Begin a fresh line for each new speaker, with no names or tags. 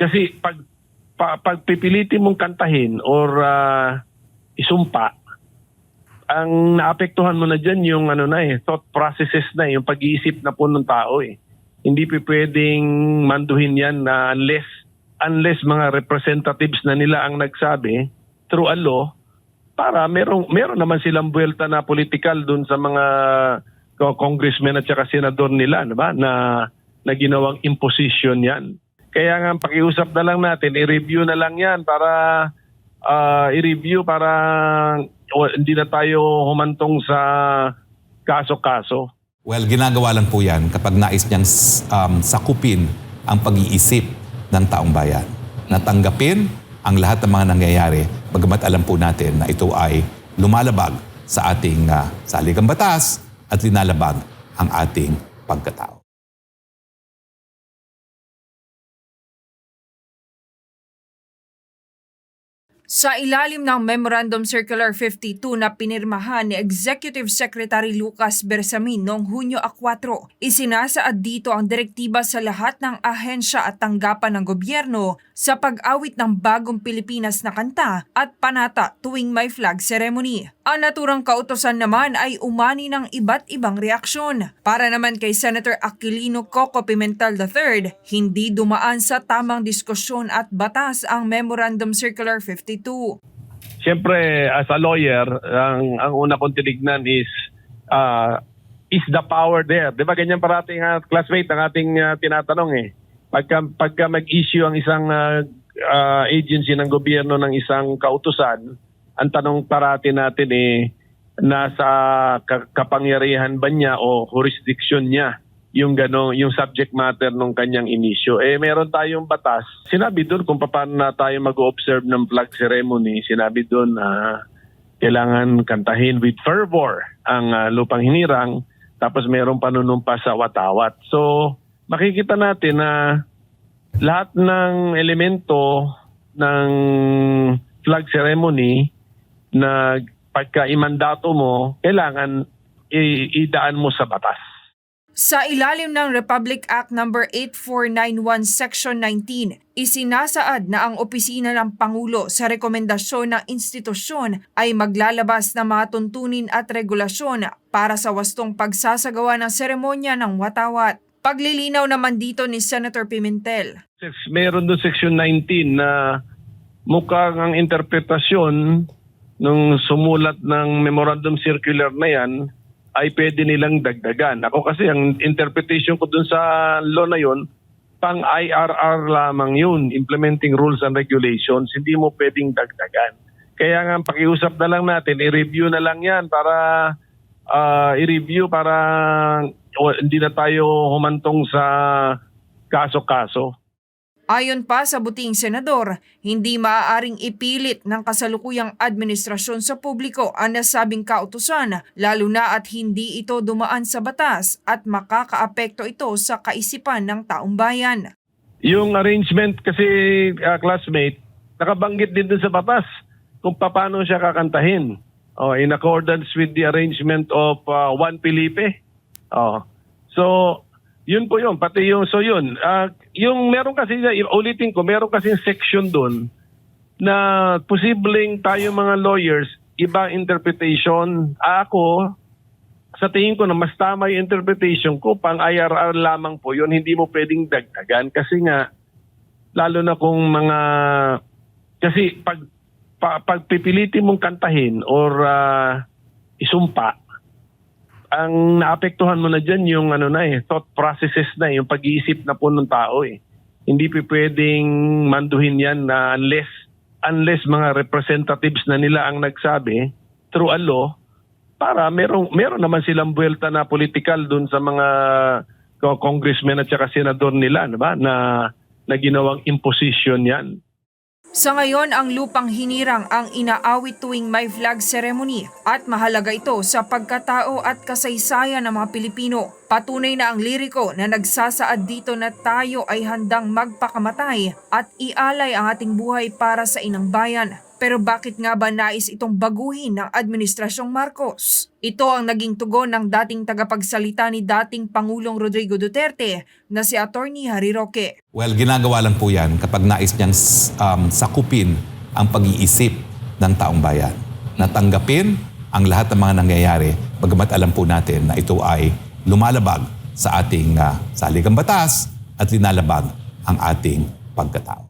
Kasi pag pipilitin mong kantahin or isumpa, ang naapektuhan mo na dyan yung thought processes na, yung pag-iisip na po ng tao eh. Hindi pwedeng manduhin yan na unless mga representatives na nila ang nagsabi through a law, para meron naman silang buwelta na political dun sa mga congressmen at saka senador nila, diba? Na ginawang imposition yan. Kaya nga pakiusap na lang natin, i-review na lang yan para hindi na tayo humantong sa kaso-kaso.
Well, ginagawa lang po yan kapag nais niyang sakupin ang pag-iisip ng taong bayan. Natanggapin ang lahat ng mga nangyayari, bagamat alam po natin na ito ay lumalabag sa ating saligang batas at linalabag ang ating pagkatao.
Sa ilalim ng Memorandum Circular 52 na pinirmahan ni Executive Secretary Lucas Bersamin noong Hunyo 4, isinasaad dito ang direktiba sa lahat ng ahensya at tanggapan ng gobyerno sa pag-awit ng bagong Pilipinas na kanta at panata tuwing may flag ceremony. Ang naturang kautosan naman ay umani ng iba't ibang reaksyon. Para naman kay Senator Aquilino Coco Pimentel III, hindi dumaan sa tamang diskusyon at batas ang Memorandum Circular 52.
Siyempre, as a lawyer, ang una kong tinignan is the power there? Di ba ganyan parating classmate ang ating tinatanong eh. Pagka mag-issue ang isang agency ng gobyerno ng isang kautusan, ang tanong parati natin nasa kapangyarihan ba niya o jurisdiction niya yung subject matter ng kanyang inisyo. Meron tayong batas. Sinabi doon kung paano na tayo mag-observe ng flag ceremony. Sinabi doon kailangan kantahin with fervor ang lupang hinirang, tapos meron panunumpa sa watawat. So, makikita natin na lahat ng elemento ng flag ceremony na pagka-imandato mo, kailangan idaan mo sa batas.
Sa ilalim ng Republic Act No. 8491 Section 19, isinasaad na ang opisina ng Pangulo sa rekomendasyon ng institusyon ay maglalabas ng mga tuntunin at regulasyon para sa wastong pagsasagawa ng seremonya ng watawat. Paglilinaw naman dito ni Senator Pimentel.
Meron doon Section 19 na mukhang ang interpretasyon nung sumulat ng Memorandum Circular na yan ay pwede nilang dagdagan. Ako kasi ang interpretation ko dun sa law na yun, pang IRR lamang yun, implementing rules and regulations, hindi mo pwedeng dagdagan. Kaya nga pakiusap na lang natin, i-review na lang yan para hindi na tayo humantong sa kaso-kaso.
Ayon pa sa buting senador, hindi maaaring ipilit ng kasalukuyang administrasyon sa publiko ang nasabing kautusan, lalo na at hindi ito dumaan sa batas at makakaapekto ito sa kaisipan ng taong bayan.
Yung arrangement kasi, classmate, nakabanggit din dun sa batas kung paano siya kakantahin. In accordance with the arrangement of Juan Felipe. So, yun po yun. Pati yung, yung meron kasi, ulitin ko, meron kasi section doon na posibleng tayo mga lawyers, ibang interpretation. Ako, sa tingin ko na mas tama yung interpretation ko, pang IRR lamang po yun, hindi mo pwedeng dagdagan. Kasi nga, lalo na kung kasi pag pipilitin mong kantahin or isumpa, ang naapektuhan mo na dyan yung thought processes na, yung pag-iisip na po ng tao eh. Hindi pwedeng manduhin yan na unless mga representatives na nila ang nagsabi through a law, para meron naman silang buwelta na political dun sa mga congressmen at saka senador nila, diba? Na ginawang imposition yan.
Sa ngayon, ang lupang hinirang ang inaawit tuwing may flag ceremony at mahalaga ito sa pagkatao at kasaysayan ng mga Pilipino. Patunay na ang liriko na nagsasaad dito na tayo ay handang magpakamatay at ialay ang ating buhay para sa inang bayan. Pero bakit nga ba nais itong baguhin ng Administrasyong Marcos? Ito ang naging tugon ng dating tagapagsalita ni dating Pangulong Rodrigo Duterte na si Attorney Harry Roque.
Well, ginagawa lang po yan kapag nais niyang sakupin ang pag-iisip ng taong bayan. Natanggapin ang lahat ng mga nangyayari, bagamat alam po natin na ito ay lumalabag sa ating saligang batas at linalabag ang ating pagkatao.